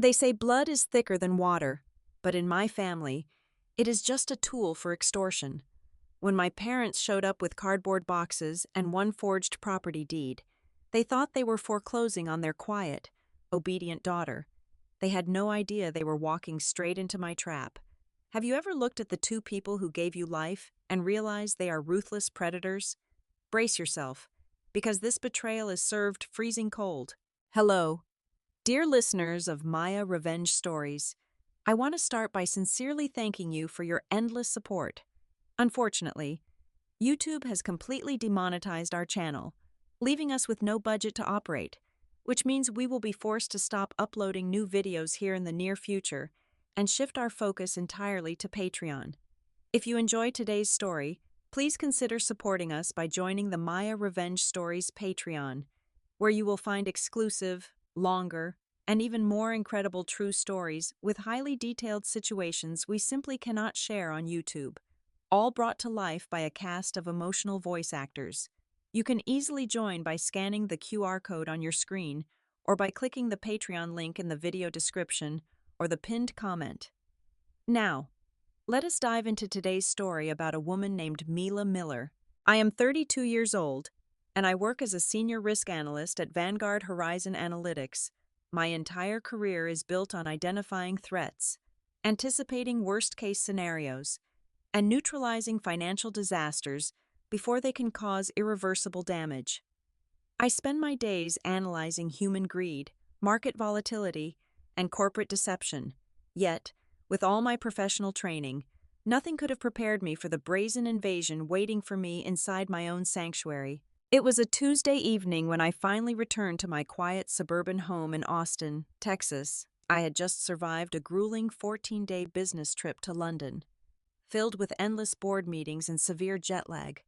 They say blood is thicker than water, but in my family, it is just a tool for extortion. When my parents showed up with cardboard boxes and one forged property deed, they thought they were foreclosing on their quiet, obedient daughter. They had no idea they were walking straight into my trap. Have you ever looked at the two people who gave you life and realized they are ruthless predators? Brace yourself, because this betrayal is served freezing cold. Hello, dear listeners of Maya Revenge Stories. I want to start by sincerely thanking you for your endless support. Unfortunately, YouTube has completely demonetized our channel, leaving us with no budget to operate, which means we will be forced to stop uploading new videos here in the near future and shift our focus entirely to Patreon. If you enjoyed today's story, please consider supporting us by joining the Maya Revenge Stories Patreon, where you will find exclusive, longer, and even more incredible true stories with highly detailed situations we simply cannot share on YouTube, all brought to life by a cast of emotional voice actors. You can easily join by scanning the QR code on your screen or by clicking the Patreon link in the video description or the pinned comment. Now, let us dive into today's story about a woman named Mila Miller. I am 32 years old, and I work as a senior risk analyst at Vanguard Horizon Analytics. My entire career is built on identifying threats, anticipating worst-case scenarios, and neutralizing financial disasters before they can cause irreversible damage. I spend my days analyzing human greed, market volatility, and corporate deception. Yet, with all my professional training, nothing could have prepared me for the brazen invasion waiting for me inside my own sanctuary. It was a Tuesday evening when I finally returned to my quiet suburban home in Austin, Texas. I had just survived a grueling 14-day business trip to London. Filled with endless board meetings and severe jet lag,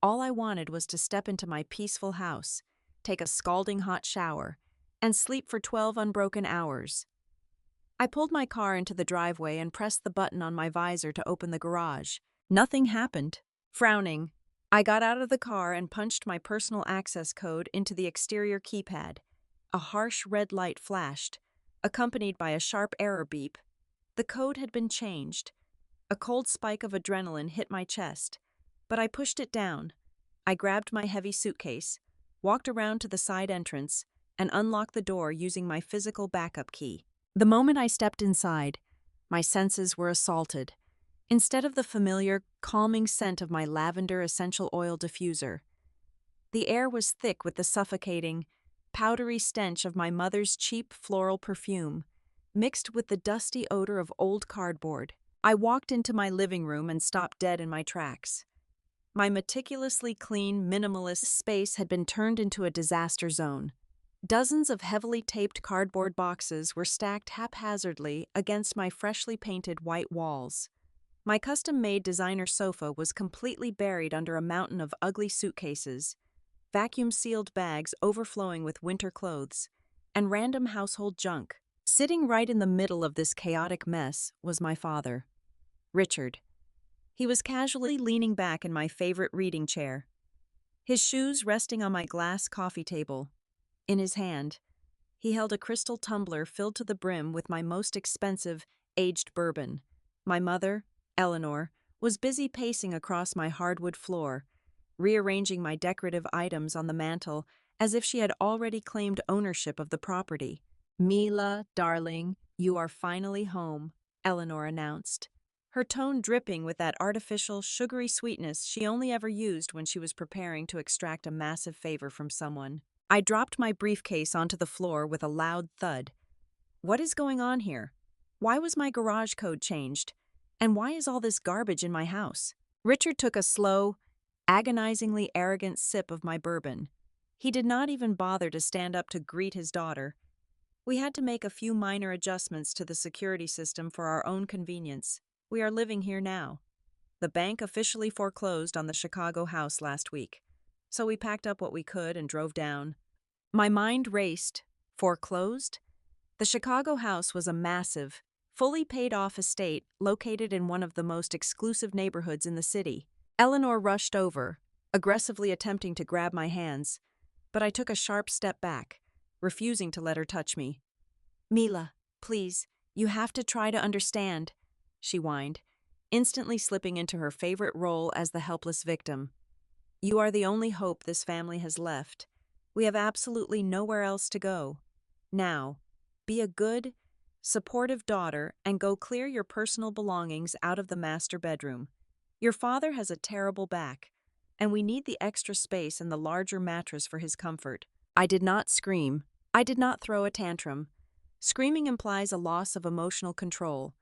all I wanted was to step into my peaceful house, take a scalding hot shower, and sleep for 12 unbroken hours. I pulled my car into the driveway and pressed the button on my visor to open the garage. Nothing happened. Frowning, I got out of the car and punched my personal access code into the exterior keypad. A harsh red light flashed, accompanied by a sharp error beep. The code had been changed. A cold spike of adrenaline hit my chest, but I pushed it down. I grabbed my heavy suitcase, walked around to the side entrance, and unlocked the door using my physical backup key. The moment I stepped inside, my senses were assaulted. Instead of the familiar, calming scent of my lavender essential oil diffuser, the air was thick with the suffocating, powdery stench of my mother's cheap floral perfume, mixed with the dusty odor of old cardboard. I walked into my living room and stopped dead in my tracks. My meticulously clean, minimalist space had been turned into a disaster zone. Dozens of heavily taped cardboard boxes were stacked haphazardly against my freshly painted white walls. My custom-made designer sofa was completely buried under a mountain of ugly suitcases, vacuum-sealed bags overflowing with winter clothes, and random household junk. Sitting right in the middle of this chaotic mess was my father, Richard. He was casually leaning back in my favorite reading chair, his shoes resting on my glass coffee table. In his hand, he held a crystal tumbler filled to the brim with my most expensive, aged bourbon. My mother, Eleanor, was busy pacing across my hardwood floor, rearranging my decorative items on the mantel as if she had already claimed ownership of the property. "Mila, darling, you are finally home," Eleanor announced, her tone dripping with that artificial, sugary sweetness she only ever used when she was preparing to extract a massive favor from someone. I dropped my briefcase onto the floor with a loud thud. What is going on here? Why was my garage code changed? And why is all this garbage in my house? Richard took a slow, agonizingly arrogant sip of my bourbon. He did not even bother to stand up to greet his daughter. We had to make a few minor adjustments to the security system for our own convenience. We are living here now. The bank officially foreclosed on the Chicago house last week, so we packed up what we could and drove down. My mind raced. Foreclosed? The Chicago house was a massive, fully paid-off estate located in one of the most exclusive neighborhoods in the city. Eleanor rushed over, aggressively attempting to grab my hands, but I took a sharp step back, refusing to let her touch me. "Mila, Please, you have to try to understand, she whined, instantly slipping into her favorite role as the helpless victim. You are the only hope this family has left. We have absolutely nowhere else to go. Now, be a good, supportive daughter and go clear your personal belongings out of the master bedroom. Your father has a terrible back, and we need the extra space and the larger mattress for his comfort. I did not scream. I did not throw a tantrum. Screaming implies a loss of emotional control,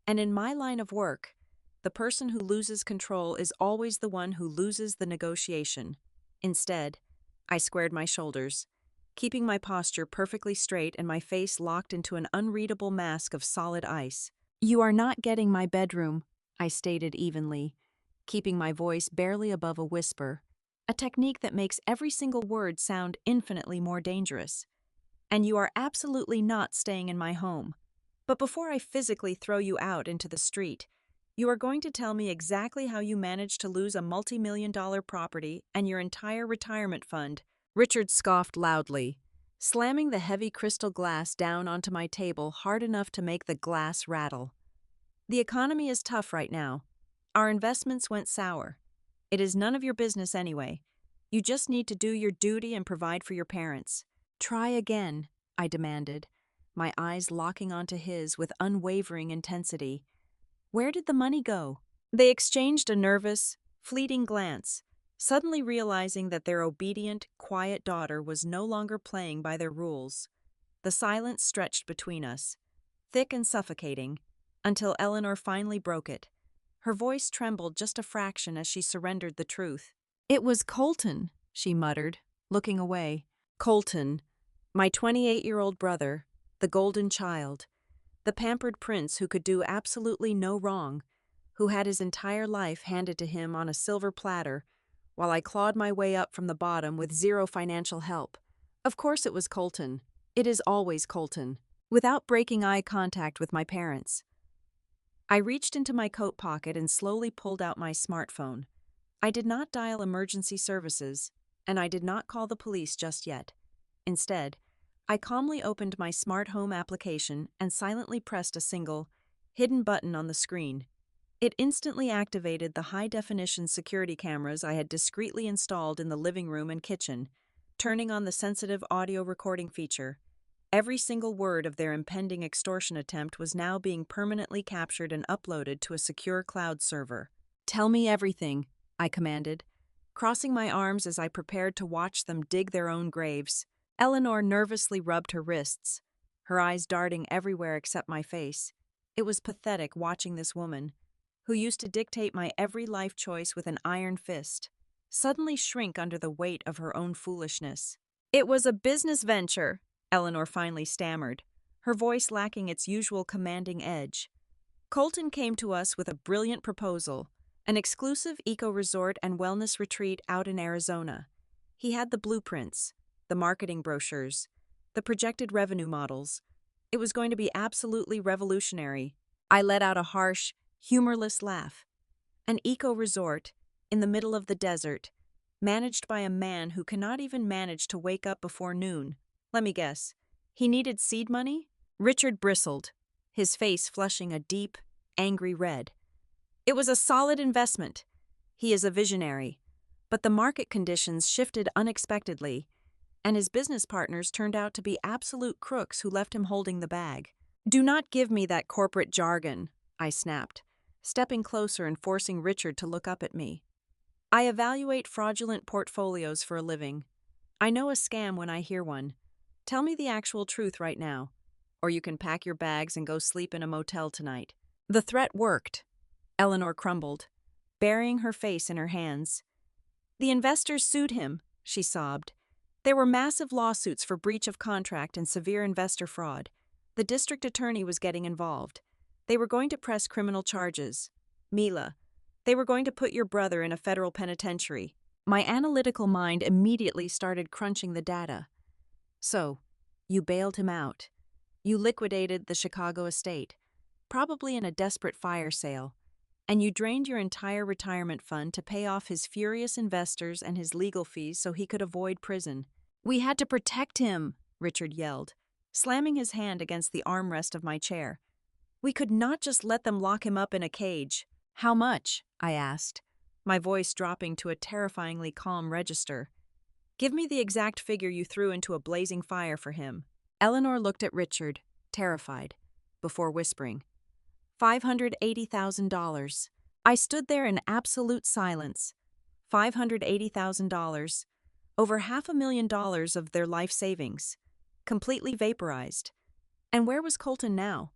and in my line of work, the person who loses control is always the one who loses the negotiation. Instead, I squared my shoulders, keeping my posture perfectly straight and my face locked into an unreadable mask of solid ice. You are not getting my bedroom, I stated evenly, keeping my voice barely above a whisper, a technique that makes every single word sound infinitely more dangerous. And you are absolutely not staying in my home. But before I physically throw you out into the street, you are going to tell me exactly how you managed to lose a multi-million-dollar property and your entire retirement fund. Richard scoffed loudly, slamming the heavy crystal glass down onto my table hard enough to make the glass rattle. The economy is tough right now. Our investments went sour. It is none of your business anyway. You just need to do your duty and provide for your parents. Try again, I demanded, my eyes locking onto his with unwavering intensity. Where did the money go? They exchanged a nervous, fleeting glance, suddenly realizing that their obedient, quiet daughter was no longer playing by their rules. The silence stretched between us, thick and suffocating, until Eleanor finally broke it. Her voice trembled just a fraction as she surrendered the truth. It was Colton, she muttered, looking away. Colton, my 28-year-old brother, the golden child, the pampered prince who could do absolutely no wrong, who had his entire life handed to him on a silver platter, while I clawed my way up from the bottom with zero financial help. Of course it was Colton. It is always Colton. Without breaking eye contact with my parents, I reached into my coat pocket and slowly pulled out my smartphone. I did not dial emergency services, and I did not call the police just yet. Instead, I calmly opened my smart home application and silently pressed a single, hidden button on the screen. It instantly activated the high-definition security cameras I had discreetly installed in the living room and kitchen, turning on the sensitive audio recording feature. Every single word of their impending extortion attempt was now being permanently captured and uploaded to a secure cloud server. Tell me everything, I commanded, crossing my arms as I prepared to watch them dig their own graves. Eleanor nervously rubbed her wrists, her eyes darting everywhere except my face. It was pathetic watching this woman, who used to dictate my every life choice with an iron fist, suddenly shrink under the weight of her own foolishness. It was a business venture, Eleanor finally stammered, her voice lacking its usual commanding edge. Colton came to us with a brilliant proposal, an exclusive eco-resort and wellness retreat out in Arizona. He had the blueprints, the marketing brochures, the projected revenue models. It was going to be absolutely revolutionary. I let out a harsh, humorless laugh. An eco-resort, in the middle of the desert, managed by a man who cannot even manage to wake up before noon. Let me guess. He needed seed money? Richard bristled, his face flushing a deep, angry red. It was a solid investment. He is a visionary. But the market conditions shifted unexpectedly, and his business partners turned out to be absolute crooks who left him holding the bag. Do not give me that corporate jargon, I snapped, stepping closer and forcing Richard to look up at me. I evaluate fraudulent portfolios for a living. I know a scam when I hear one. Tell me the actual truth right now, or you can pack your bags and go sleep in a motel tonight. The threat worked. Eleanor crumbled, burying her face in her hands. The investors sued him, she sobbed. There were massive lawsuits for breach of contract and severe investor fraud. The district attorney was getting involved. They were going to press criminal charges. Mila, they were going to put your brother in a federal penitentiary. My analytical mind immediately started crunching the data. So, you bailed him out. You liquidated the Chicago estate, probably in a desperate fire sale, and you drained your entire retirement fund to pay off his furious investors and his legal fees so he could avoid prison. We had to protect him, Richard yelled, slamming his hand against the armrest of my chair. We could not just let them lock him up in a cage. How much? I asked, my voice dropping to a terrifyingly calm register. Give me the exact figure you threw into a blazing fire for him. Eleanor looked at Richard, terrified, before whispering, $580,000. I stood there in absolute silence. $580,000, over $500,000 of their life savings, completely vaporized. And where was Colton now?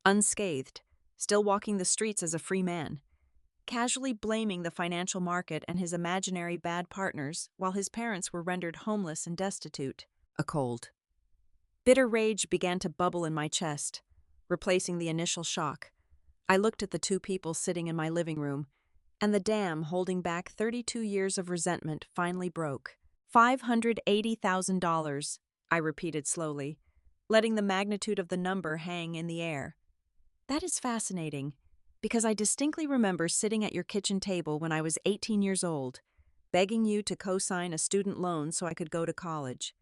Unscathed, still walking the streets as a free man, casually blaming the financial market and his imaginary bad partners while his parents were rendered homeless and destitute. A cold, bitter rage began to bubble in my chest, replacing the initial shock. I looked at the two people sitting in my living room, and the dam holding back 32 years of resentment finally broke. $580,000, I repeated slowly, letting the magnitude of the number hang in the air. That is fascinating, because I distinctly remember sitting at your kitchen table when I was 18 years old, begging you to co-sign a student loan so I could go to college.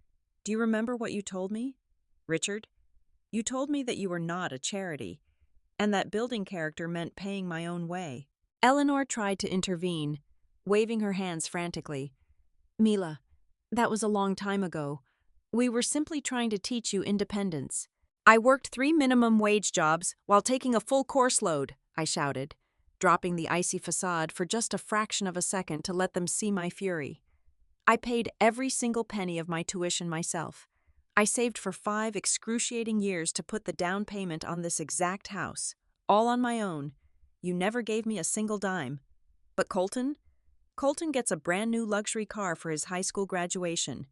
Do you remember what you told me, Richard? You told me that you were not a charity, and that building character meant paying my own way. Eleanor tried to intervene, waving her hands frantically. Mila, that was a long time ago. We were simply trying to teach you independence. I worked 3 minimum wage jobs while taking a full course load, I shouted, dropping the icy facade for just a fraction of a second to let them see my fury. I paid every single penny of my tuition myself. I saved for 5 excruciating years to put the down payment on this exact house, all on my own. You never gave me a single dime. But Colton? Colton gets a brand new luxury car for his high school graduation.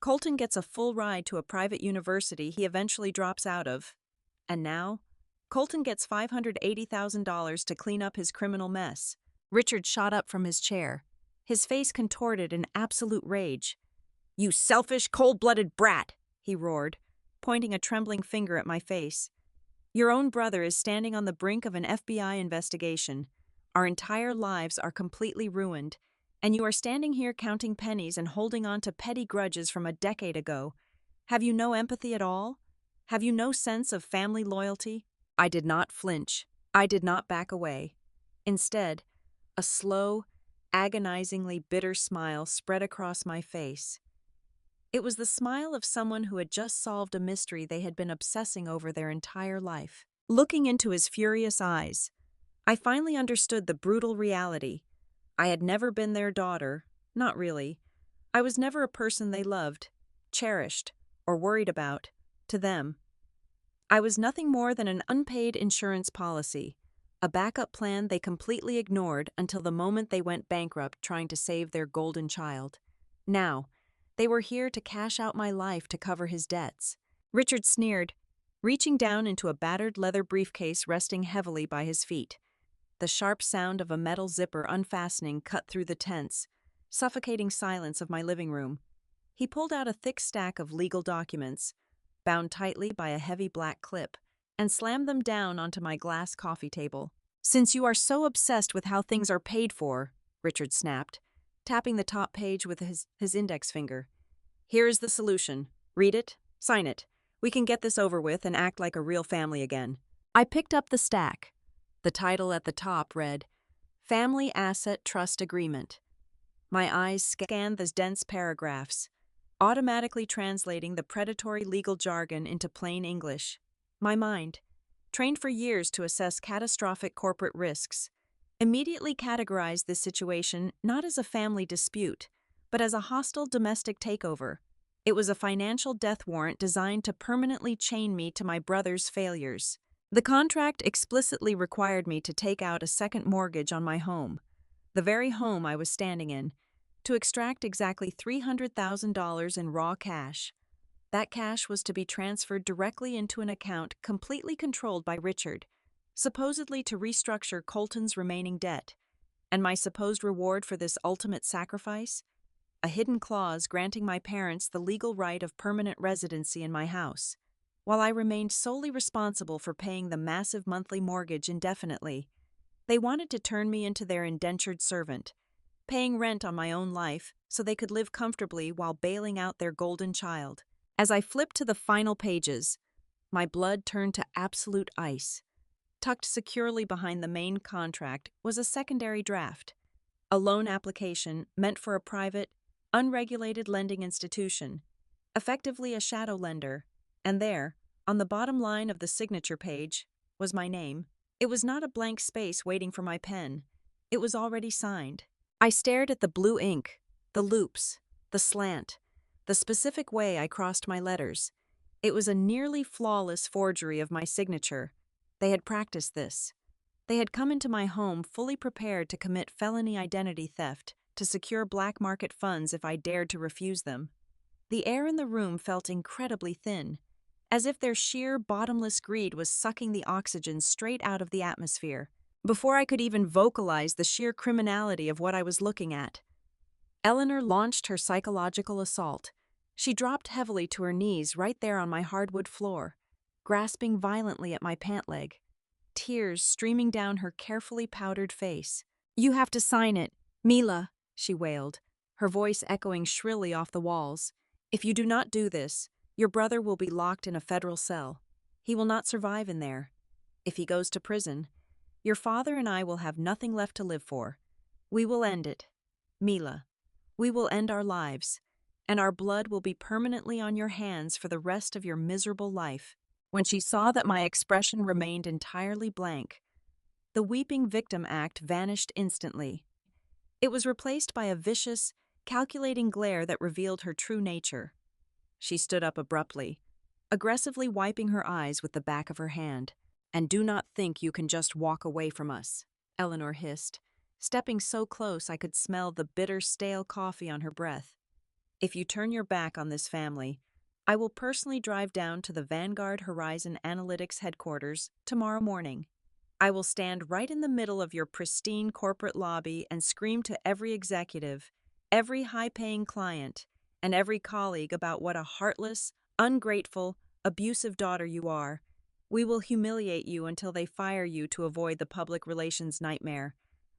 Colton gets a full ride to a private university he eventually drops out of. And now, Colton gets $580,000 to clean up his criminal mess. Richard shot up from his chair, his face contorted in absolute rage. You selfish, cold-blooded brat, he roared, pointing a trembling finger at my face. Your own brother is standing on the brink of an FBI investigation. Our entire lives are completely ruined, and you are standing here counting pennies and holding on to petty grudges from a decade ago. Have you no empathy at all? Have you no sense of family loyalty? I did not flinch. I did not back away. Instead, a slow, agonizingly bitter smile spread across my face. It was the smile of someone who had just solved a mystery they had been obsessing over their entire life. Looking into his furious eyes, I finally understood the brutal reality. I had never been their daughter, not really. I was never a person they loved, cherished, or worried about, to them. I was nothing more than an unpaid insurance policy, a backup plan they completely ignored until the moment they went bankrupt trying to save their golden child. Now, they were here to cash out my life to cover his debts. Richard sneered, reaching down into a battered leather briefcase resting heavily by his feet. The sharp sound of a metal zipper unfastening cut through the tense, suffocating silence of my living room. He pulled out a thick stack of legal documents, bound tightly by a heavy black clip, and slammed them down onto my glass coffee table. Since you are so obsessed with how things are paid for, Richard snapped, tapping the top page with his index finger. Here is the solution. Read it, sign it. We can get this over with and act like a real family again. I picked up the stack. The title at the top read, Family Asset Trust Agreement. My eyes scanned the dense paragraphs, automatically translating the predatory legal jargon into plain English. My mind, trained for years to assess catastrophic corporate risks, immediately categorized this situation not as a family dispute, but as a hostile domestic takeover. It was a financial death warrant designed to permanently chain me to my brother's failures. The contract explicitly required me to take out a second mortgage on my home, the very home I was standing in, to extract exactly $300,000 in raw cash. That cash was to be transferred directly into an account completely controlled by Richard, supposedly to restructure Colton's remaining debt. And my supposed reward for this ultimate sacrifice? A hidden clause granting my parents the legal right of permanent residency in my house, while I remained solely responsible for paying the massive monthly mortgage indefinitely. They wanted to turn me into their indentured servant, paying rent on my own life so they could live comfortably while bailing out their golden child. As I flipped to the final pages, my blood turned to absolute ice. Tucked securely behind the main contract was a secondary draft, a loan application meant for a private, unregulated lending institution, effectively a shadow lender, and there, on the bottom line of the signature page, was my name. It was not a blank space waiting for my pen. It was already signed. I stared at the blue ink, the loops, the slant, the specific way I crossed my letters. It was a nearly flawless forgery of my signature. They had practiced this. They had come into my home fully prepared to commit felony identity theft, to secure black market funds if I dared to refuse them. The air in the room felt incredibly thin, as if their sheer, bottomless greed was sucking the oxygen straight out of the atmosphere. Before I could even vocalize the sheer criminality of what I was looking at, Eleanor launched her psychological assault. She dropped heavily to her knees right there on my hardwood floor, grasping violently at my pant leg, tears streaming down her carefully powdered face. "You have to sign it, Mila," she wailed, her voice echoing shrilly off the walls. "If you do not do this, your brother will be locked in a federal cell. He will not survive in there. If he goes to prison, your father and I will have nothing left to live for. We will end it. Mila, we will end our lives, and our blood will be permanently on your hands for the rest of your miserable life." When she saw that my expression remained entirely blank, the weeping victim act vanished instantly. It was replaced by a vicious, calculating glare that revealed her true nature. She stood up abruptly, aggressively wiping her eyes with the back of her hand. "And do not think you can just walk away from us," Eleanor hissed, stepping so close I could smell the bitter, stale coffee on her breath. "If you turn your back on this family, I will personally drive down to the Vanguard Horizon Analytics headquarters tomorrow morning. I will stand right in the middle of your pristine corporate lobby and scream to every executive, every high-paying client, and every colleague about what a heartless, ungrateful, abusive daughter you are. We will humiliate you until they fire you to avoid the public relations nightmare.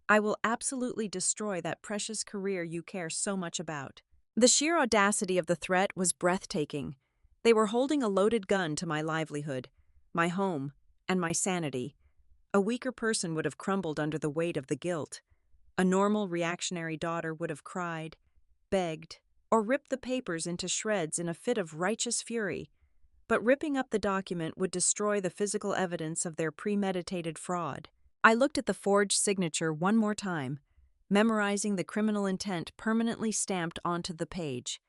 I will absolutely destroy that precious career you care so much about." The sheer audacity of the threat was breathtaking. They were holding a loaded gun to my livelihood, my home, and my sanity. A weaker person would have crumbled under the weight of the guilt. A normal, reactionary daughter would have cried, begged, or ripped the papers into shreds in a fit of righteous fury. But ripping up the document would destroy the physical evidence of their premeditated fraud. I looked at the forged signature one more time, memorizing the criminal intent permanently stamped onto the page.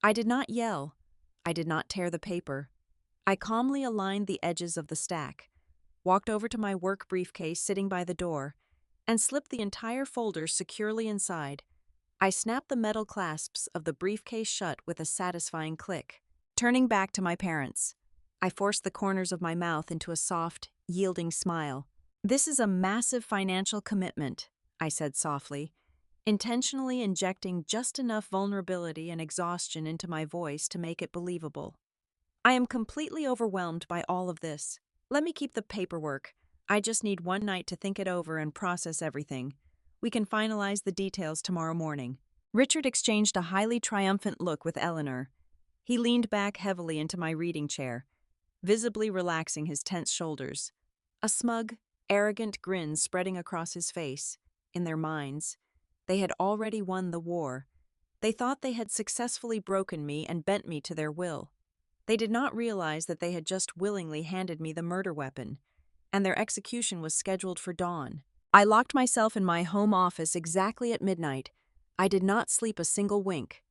I did not yell. I did not tear the paper. I calmly aligned the edges of the stack, walked over to my work briefcase sitting by the door, and slipped the entire folder securely inside. I snapped the metal clasps of the briefcase shut with a satisfying click. Turning back to my parents, I forced the corners of my mouth into a soft, yielding smile. "This is a massive financial commitment," I said softly, intentionally injecting just enough vulnerability and exhaustion into my voice to make it believable. "I am completely overwhelmed by all of this. Let me keep the paperwork. I just need one night to think it over and process everything. We can finalize the details tomorrow morning." Richard exchanged a highly triumphant look with Eleanor. He leaned back heavily into my reading chair, visibly relaxing his tense shoulders, a smug, arrogant grin spreading across his face. In their minds, they had already won the war. They thought they had successfully broken me and bent me to their will. They did not realize that they had just willingly handed me the murder weapon, and their execution was scheduled for dawn. I locked myself in my home office exactly at midnight. I did not sleep a single wink.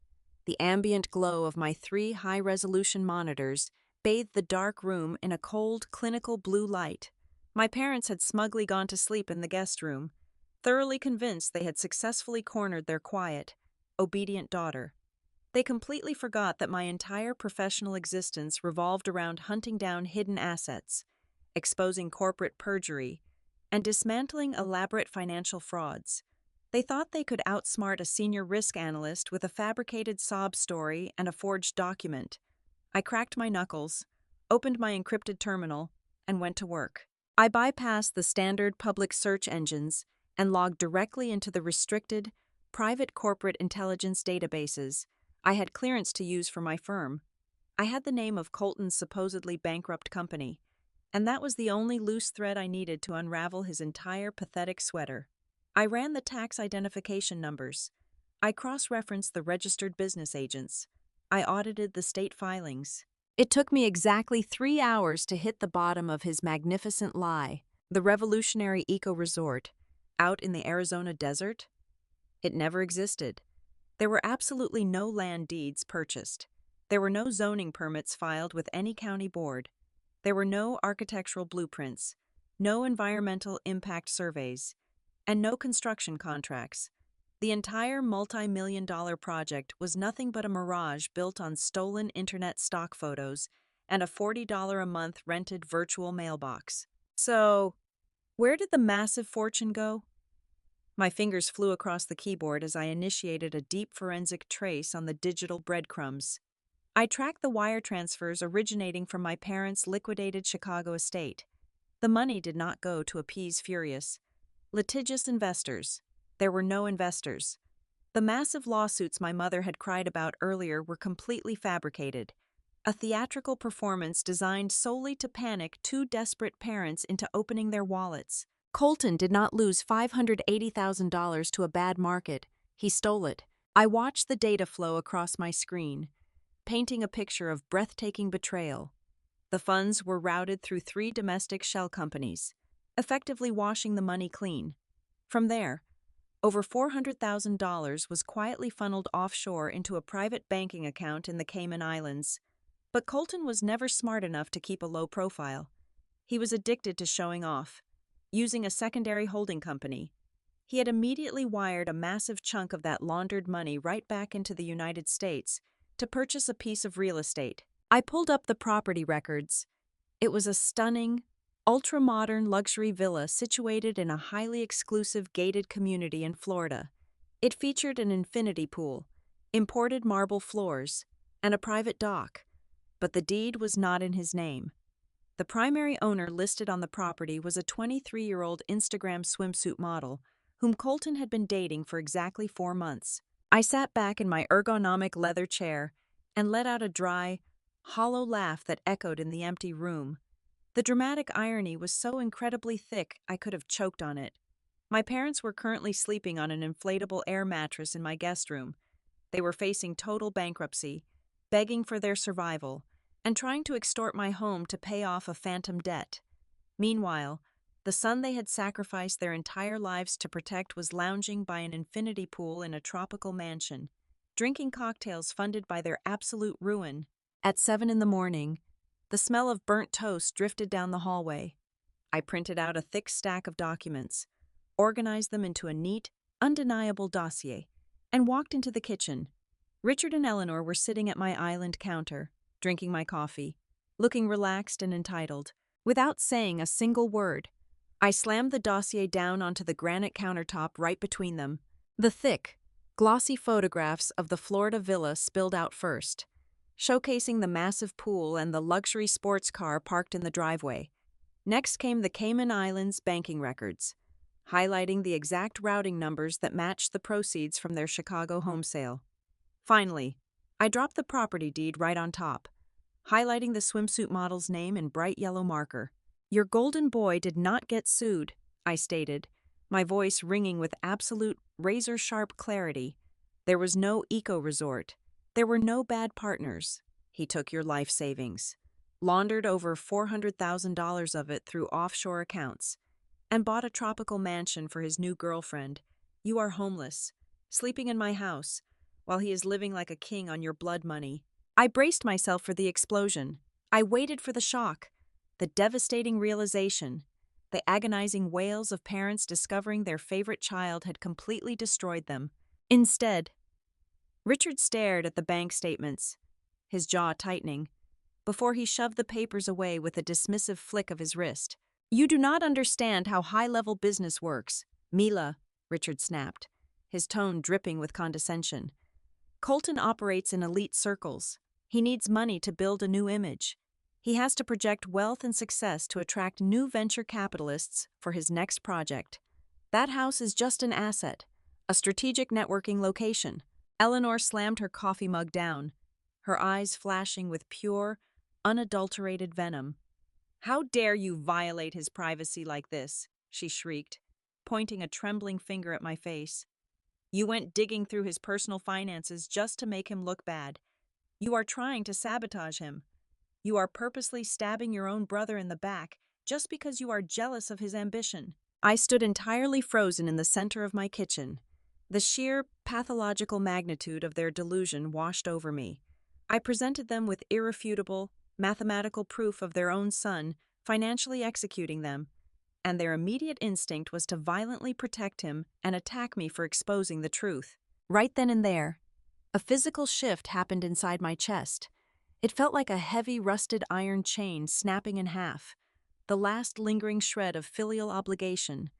The ambient glow of my 3 high-resolution monitors bathed the dark room in a cold, clinical blue light. My parents had smugly gone to sleep in the guest room, thoroughly convinced they had successfully cornered their quiet, obedient daughter. They completely forgot that my entire professional existence revolved around hunting down hidden assets, exposing corporate perjury, and dismantling elaborate financial frauds. They thought they could outsmart a senior risk analyst with a fabricated sob story and a forged document. I cracked my knuckles, opened my encrypted terminal, and went to work. I bypassed the standard public search engines and logged directly into the restricted, private corporate intelligence databases I had clearance to use for my firm. I had the name of Colton's supposedly bankrupt company, and that was the only loose thread I needed to unravel his entire pathetic sweater. I ran the tax identification numbers. I cross-referenced the registered business agents. I audited the state filings. It took me exactly 3 hours to hit the bottom of his magnificent lie. The revolutionary eco-resort, out in the Arizona desert? It never existed. There were absolutely no land deeds purchased. There were no zoning permits filed with any county board. There were no architectural blueprints, no environmental impact surveys, and no construction contracts. The entire multi-million-dollar project was nothing but a mirage built on stolen internet stock photos and a $40 a month rented virtual mailbox. So, where did the massive fortune go? My fingers flew across the keyboard as I initiated a deep forensic trace on the digital breadcrumbs. I tracked the wire transfers originating from my parents' liquidated Chicago estate. The money did not go to appease furious, litigious investors. There were no investors. The massive lawsuits my mother had cried about earlier were completely fabricated, a theatrical performance designed solely to panic two desperate parents into opening their wallets. Colton did not lose $580,000 to a bad market. He stole it. I watched the data flow across my screen, painting a picture of breathtaking betrayal. The funds were routed through 3 domestic shell companies, effectively washing the money clean. From there, over $400,000 was quietly funneled offshore into a private banking account in the Cayman Islands. But Colton was never smart enough to keep a low profile. He was addicted to showing off, using a secondary holding company. He had immediately wired a massive chunk of that laundered money right back into the United States to purchase a piece of real estate. I pulled up the property records. It was a stunning, ultra-modern luxury villa situated in a highly exclusive gated community in Florida. It featured an infinity pool, imported marble floors, and a private dock. But the deed was not in his name. The primary owner listed on the property was a 23-year-old Instagram swimsuit model, whom Colton had been dating for exactly 4 months. I sat back in my ergonomic leather chair and let out a dry, hollow laugh that echoed in the empty room. The dramatic irony was so incredibly thick I could have choked on it. My parents were currently sleeping on an inflatable air mattress in my guest room. They were facing total bankruptcy, begging for their survival, and trying to extort my home to pay off a phantom debt. Meanwhile, the son they had sacrificed their entire lives to protect was lounging by an infinity pool in a tropical mansion, drinking cocktails funded by their absolute ruin. At 7 in the morning, the smell of burnt toast drifted down the hallway. I printed out a thick stack of documents, organized them into a neat, undeniable dossier, and walked into the kitchen. Richard and Eleanor were sitting at my island counter, drinking my coffee, looking relaxed and entitled. Without saying a single word, I slammed the dossier down onto the granite countertop right between them. The thick, glossy photographs of the Florida villa spilled out first, showcasing the massive pool and the luxury sports car parked in the driveway. Next came the Cayman Islands banking records, highlighting the exact routing numbers that matched the proceeds from their Chicago home sale. Finally, I dropped the property deed right on top, highlighting the swimsuit model's name in bright yellow marker. "Your golden boy did not get sued," I stated, my voice ringing with absolute razor-sharp clarity. "There was no eco-resort. There were no bad partners. He took your life savings, laundered over $400,000 of it through offshore accounts, and bought a tropical mansion for his new girlfriend. You are homeless, sleeping in my house, while he is living like a king on your blood money." I braced myself for the explosion. I waited for the shock, the devastating realization, the agonizing wails of parents discovering their favorite child had completely destroyed them. Instead, Richard stared at the bank statements, his jaw tightening, before he shoved the papers away with a dismissive flick of his wrist. "You do not understand how high-level business works, Mila," Richard snapped, his tone dripping with condescension. "Colton operates in elite circles. He needs money to build a new image. He has to project wealth and success to attract new venture capitalists for his next project. That house is just an asset, a strategic networking location." Eleanor slammed her coffee mug down, her eyes flashing with pure, unadulterated venom. "How dare you violate his privacy like this?" she shrieked, pointing a trembling finger at my face. "You went digging through his personal finances just to make him look bad. You are trying to sabotage him. You are purposely stabbing your own brother in the back just because you are jealous of his ambition." I stood entirely frozen in the center of my kitchen. The sheer pathological magnitude of their delusion washed over me. I presented them with irrefutable, mathematical proof of their own son financially executing them, and their immediate instinct was to violently protect him and attack me for exposing the truth. Right then and there, a physical shift happened inside my chest. It felt like a heavy, rusted iron chain snapping in half, the last lingering shred of filial obligation,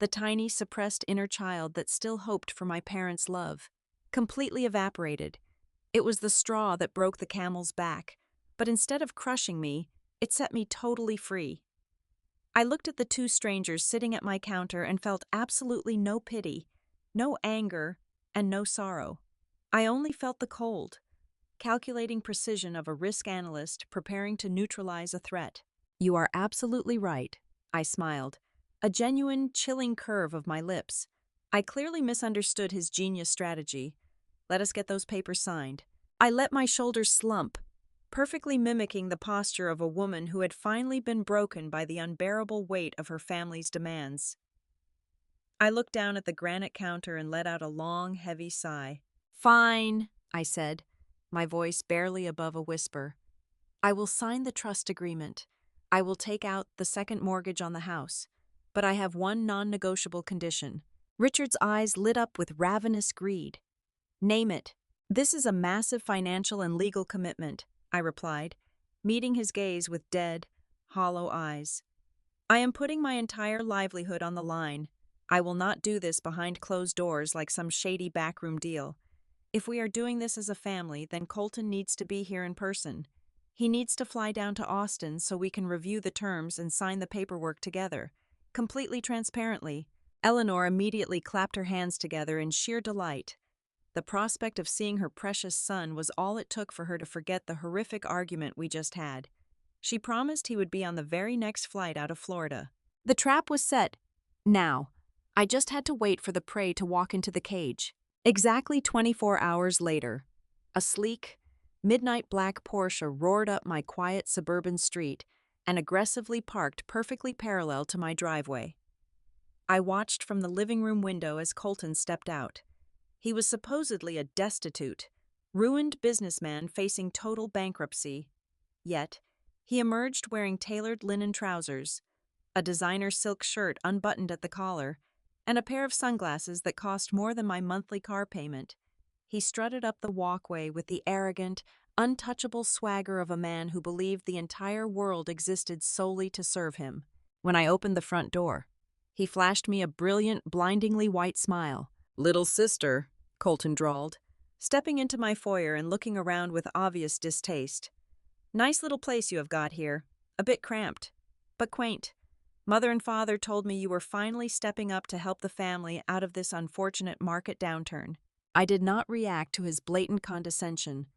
the tiny, suppressed inner child that still hoped for my parents' love, completely evaporated. It was the straw that broke the camel's back, but instead of crushing me, it set me totally free. I looked at the two strangers sitting at my counter and felt absolutely no pity, no anger, and no sorrow. I only felt the cold, calculating precision of a risk analyst preparing to neutralize a threat. "You are absolutely right," I smiled, a genuine, chilling curve of my lips. I clearly misunderstood his genius strategy. "Let us get those papers signed." I let my shoulders slump, perfectly mimicking the posture of a woman who had finally been broken by the unbearable weight of her family's demands. I looked down at the granite counter and let out a long, heavy sigh. "Fine," I said, my voice barely above a whisper. "I will sign the trust agreement. I will take out the second mortgage on the house. But I have one non-negotiable condition." Richard's eyes lit up with ravenous greed. "Name it." "This is a massive financial and legal commitment," I replied, meeting his gaze with dead, hollow eyes. "I am putting my entire livelihood on the line. I will not do this behind closed doors like some shady backroom deal. If we are doing this as a family, then Colton needs to be here in person. He needs to fly down to Austin so we can review the terms and sign the paperwork together, completely transparently." Eleanor immediately clapped her hands together in sheer delight. The prospect of seeing her precious son was all it took for her to forget the horrific argument we just had. She promised he would be on the very next flight out of Florida. The trap was set. Now, I just had to wait for the prey to walk into the cage. Exactly 24 hours later, a sleek, midnight black Porsche roared up my quiet suburban street and aggressively parked perfectly parallel to my driveway. I watched from the living room window as Colton stepped out. He was supposedly a destitute, ruined businessman facing total bankruptcy. Yet, he emerged wearing tailored linen trousers, a designer silk shirt unbuttoned at the collar, and a pair of sunglasses that cost more than my monthly car payment. He strutted up the walkway with the arrogant, untouchable swagger of a man who believed the entire world existed solely to serve him. When I opened the front door, he flashed me a brilliant, blindingly white smile. "Little sister," Colton drawled, stepping into my foyer and looking around with obvious distaste. "Nice little place you have got here. A bit cramped, but quaint. Mother and father told me you were finally stepping up to help the family out of this unfortunate market downturn." I did not react to his blatant condescension.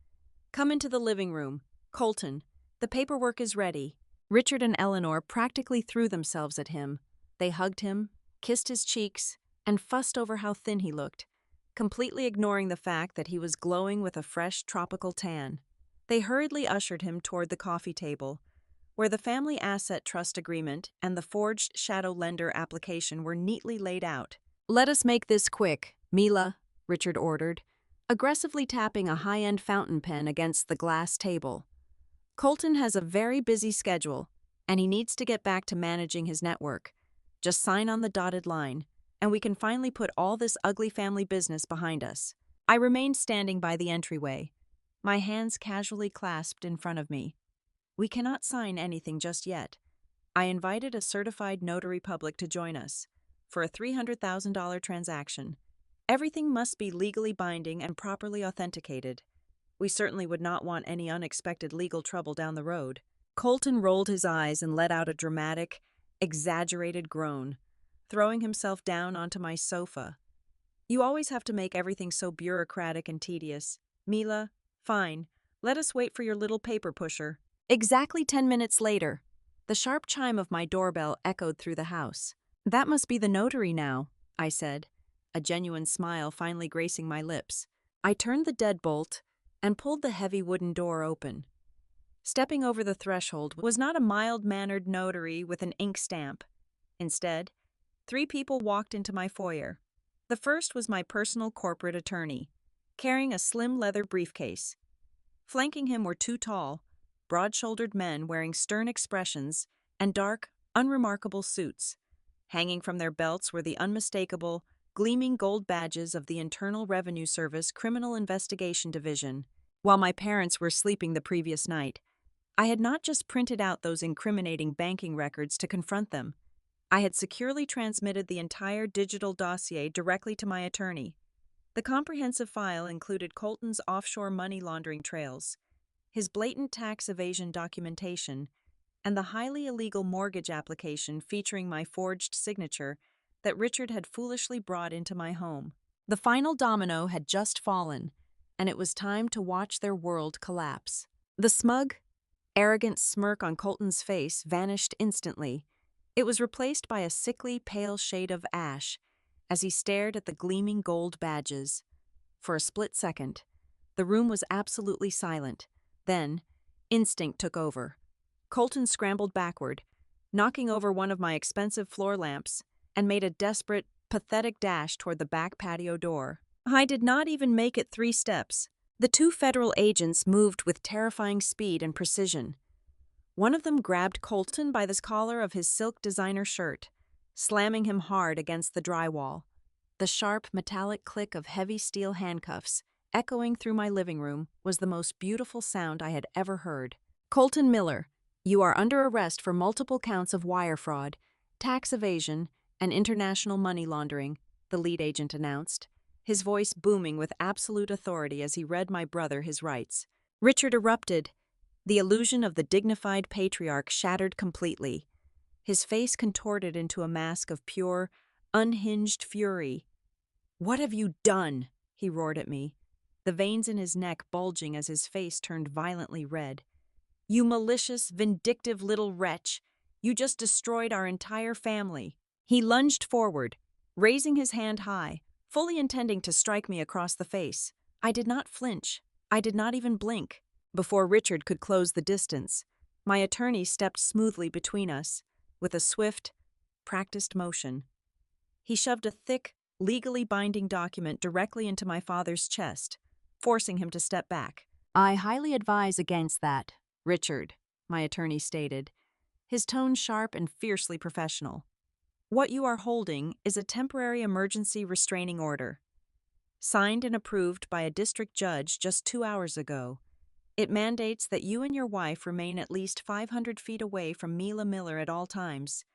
"Come into the living room. Colton, the paperwork is ready." Richard and Eleanor practically threw themselves at him. They hugged him, kissed his cheeks, and fussed over how thin he looked, completely ignoring the fact that he was glowing with a fresh tropical tan. They hurriedly ushered him toward the coffee table, where the family asset trust agreement and the forged shadow lender application were neatly laid out. "Let us make this quick, Mila," Richard ordered, aggressively tapping a high-end fountain pen against the glass table. "Colton has a very busy schedule, and he needs to get back to managing his network. Just sign on the dotted line, and we can finally put all this ugly family business behind us." I remained standing by the entryway, my hands casually clasped in front of me. "We cannot sign anything just yet." I invited a certified notary public to join us for a $300,000 transaction. Everything must be legally binding and properly authenticated. We certainly would not want any unexpected legal trouble down the road. Colton rolled his eyes and let out a dramatic, exaggerated groan, throwing himself down onto my sofa. "You always have to make everything so bureaucratic and tedious. Mila, fine. Let us wait for your little paper pusher." Exactly 10 minutes later, the sharp chime of my doorbell echoed through the house. "That must be the notary now," I said, a genuine smile finally gracing my lips. I turned the deadbolt and pulled the heavy wooden door open. Stepping over the threshold was not a mild-mannered notary with an ink stamp. Instead, 3 people walked into my foyer. The first was my personal corporate attorney, carrying a slim leather briefcase. Flanking him were 2 tall, broad-shouldered men wearing stern expressions and dark, unremarkable suits. Hanging from their belts were the unmistakable, gleaming gold badges of the Internal Revenue Service Criminal Investigation Division. While my parents were sleeping the previous night, I had not just printed out those incriminating banking records to confront them. I had securely transmitted the entire digital dossier directly to my attorney. The comprehensive file included Colton's offshore money laundering trails, his blatant tax evasion documentation, and the highly illegal mortgage application featuring my forged signature that Richard had foolishly brought into my home. The final domino had just fallen, and it was time to watch their world collapse. The smug, arrogant smirk on Colton's face vanished instantly. It was replaced by a sickly, pale shade of ash as he stared at the gleaming gold badges. For a split second, the room was absolutely silent. Then, instinct took over. Colton scrambled backward, knocking over one of my expensive floor lamps, and made a desperate, pathetic dash toward the back patio door. I did not even make it 3 steps. The 2 federal agents moved with terrifying speed and precision. One of them grabbed Colton by the collar of his silk designer shirt, slamming him hard against the drywall. The sharp, metallic click of heavy steel handcuffs, echoing through my living room, was the most beautiful sound I had ever heard. "Colton Miller, you are under arrest for multiple counts of wire fraud, tax evasion, and international money laundering," the lead agent announced, his voice booming with absolute authority as he read my brother his rights. Richard erupted. The illusion of the dignified patriarch shattered completely. His face contorted into a mask of pure, unhinged fury. "What have you done?" he roared at me, the veins in his neck bulging as his face turned violently red. "You malicious, vindictive little wretch! You just destroyed our entire family." He lunged forward, raising his hand high, fully intending to strike me across the face. I did not flinch. I did not even blink. Before Richard could close the distance, my attorney stepped smoothly between us, with a swift, practiced motion. He shoved a thick, legally binding document directly into my father's chest, forcing him to step back. "I highly advise against that, Richard," my attorney stated, his tone sharp and fiercely professional. "What you are holding is a temporary emergency restraining order, signed and approved by a district judge just 2 hours ago. It mandates that you and your wife remain at least 500 feet away from Mila Miller at all times.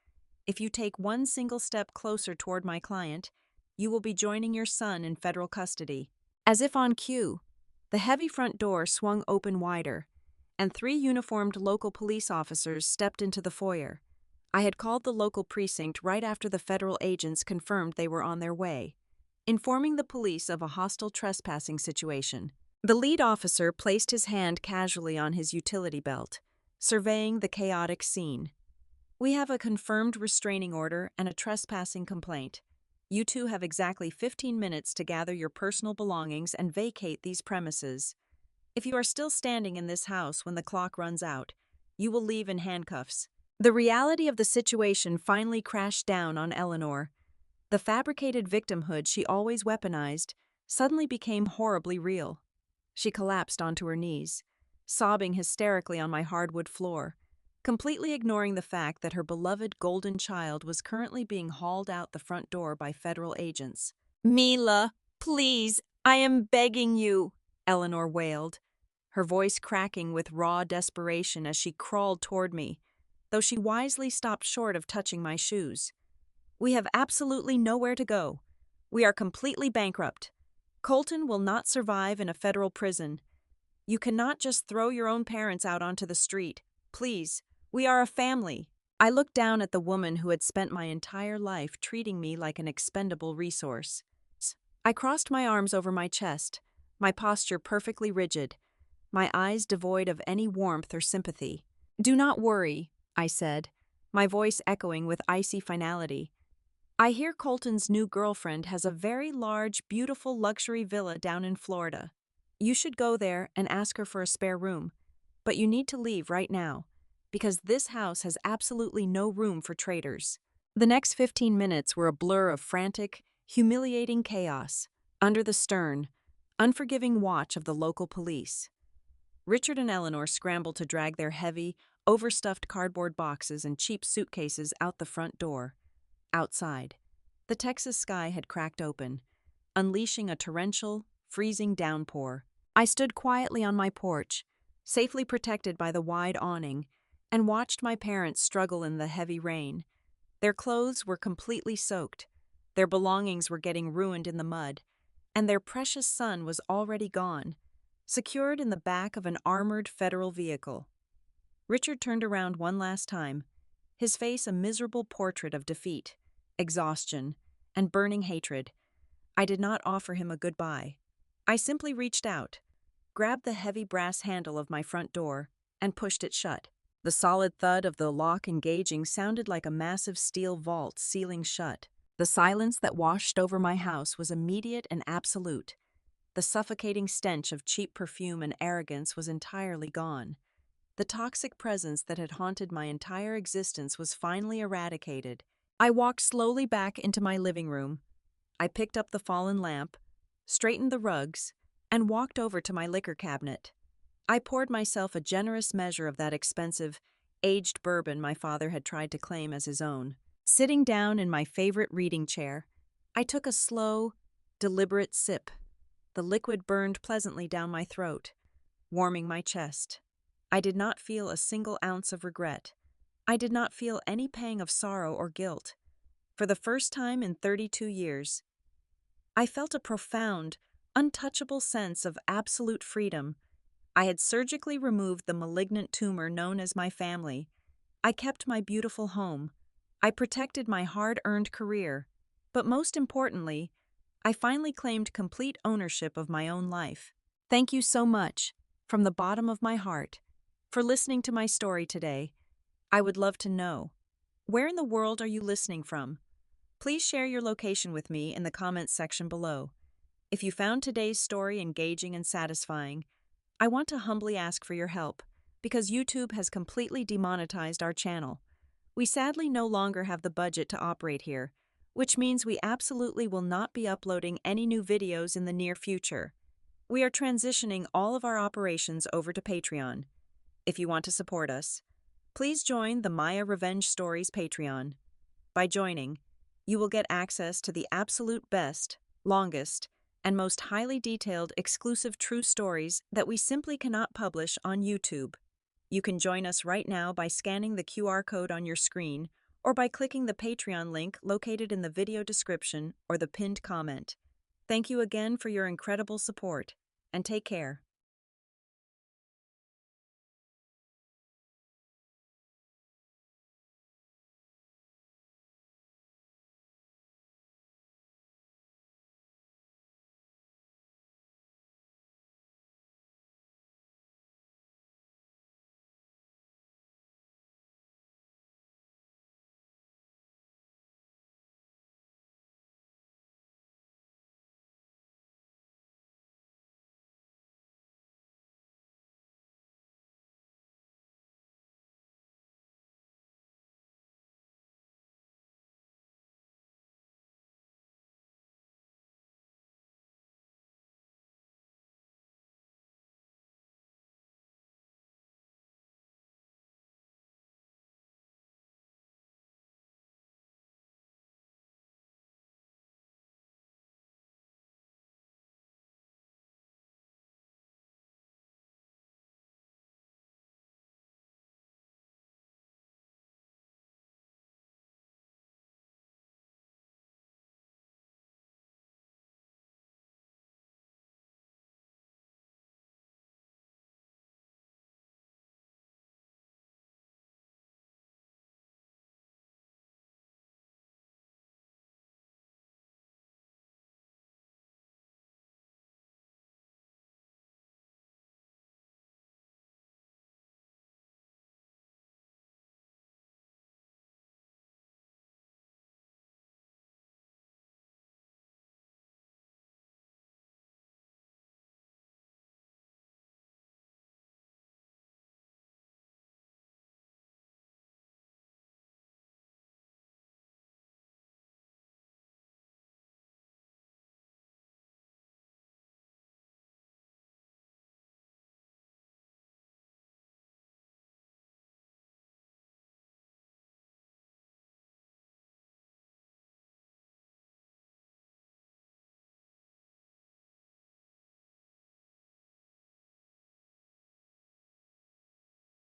If you take one single step closer toward my client, you will be joining your son in federal custody." As if on cue, the heavy front door swung open wider, and 3 uniformed local police officers stepped into the foyer. I had called the local precinct right after the federal agents confirmed they were on their way, informing the police of a hostile trespassing situation. The lead officer placed his hand casually on his utility belt, surveying the chaotic scene. "We have a confirmed restraining order and a trespassing complaint. You 2 have exactly 15 minutes to gather your personal belongings and vacate these premises. If you are still standing in this house when the clock runs out, you will leave in handcuffs." The reality of the situation finally crashed down on Eleanor. The fabricated victimhood she always weaponized suddenly became horribly real. She collapsed onto her knees, sobbing hysterically on my hardwood floor, completely ignoring the fact that her beloved golden child was currently being hauled out the front door by federal agents. "Mila, please, I am begging you," Eleanor wailed, her voice cracking with raw desperation as she crawled toward me, though she wisely stopped short of touching my shoes. "We have absolutely nowhere to go. We are completely bankrupt. Colton will not survive in a federal prison. You cannot just throw your own parents out onto the street. Please, we are a family." I looked down at the woman who had spent my entire life treating me like an expendable resource. I crossed my arms over my chest, my posture perfectly rigid, my eyes devoid of any warmth or sympathy. "Do not worry," I said, my voice echoing with icy finality. "I hear Colton's new girlfriend has a very large, beautiful luxury villa down in Florida. You should go there and ask her for a spare room, but you need to leave right now, because this house has absolutely no room for traitors." The next 15 minutes were a blur of frantic, humiliating chaos under the stern, unforgiving watch of the local police. Richard and Eleanor scrambled to drag their heavy, overstuffed cardboard boxes and cheap suitcases out the front door. Outside, the Texas sky had cracked open, unleashing a torrential, freezing downpour. I stood quietly on my porch, safely protected by the wide awning, and watched my parents struggle in the heavy rain. Their clothes were completely soaked, their belongings were getting ruined in the mud, and their precious son was already gone, secured in the back of an armored federal vehicle. Richard turned around one last time, his face a miserable portrait of defeat, exhaustion, and burning hatred. I did not offer him a goodbye. I simply reached out, grabbed the heavy brass handle of my front door, and pushed it shut. The solid thud of the lock engaging sounded like a massive steel vault sealing shut. The silence that washed over my house was immediate and absolute. The suffocating stench of cheap perfume and arrogance was entirely gone. The toxic presence that had haunted my entire existence was finally eradicated. I walked slowly back into my living room. I picked up the fallen lamp, straightened the rugs, and walked over to my liquor cabinet. I poured myself a generous measure of that expensive, aged bourbon my father had tried to claim as his own. Sitting down in my favorite reading chair, I took a slow, deliberate sip. The liquid burned pleasantly down my throat, warming my chest. I did not feel a single ounce of regret. I did not feel any pang of sorrow or guilt. For the first time in 32 years, I felt a profound, untouchable sense of absolute freedom. I had surgically removed the malignant tumor known as my family. I kept my beautiful home. I protected my hard-earned career. But most importantly, I finally claimed complete ownership of my own life. Thank you so much, from the bottom of my heart, for listening to my story today. I would love to know, where in the world are you listening from? Please share your location with me in the comments section below. If you found today's story engaging and satisfying, I want to humbly ask for your help, because YouTube has completely demonetized our channel. We sadly no longer have the budget to operate here, which means we absolutely will not be uploading any new videos in the near future. We are transitioning all of our operations over to Patreon. If you want to support us, please join the Maya Revenge Stories Patreon. By joining, you will get access to the absolute best, longest, and most highly detailed exclusive true stories that we simply cannot publish on YouTube. You can join us right now by scanning the QR code on your screen or by clicking the Patreon link located in the video description or the pinned comment. Thank you again for your incredible support, and take care.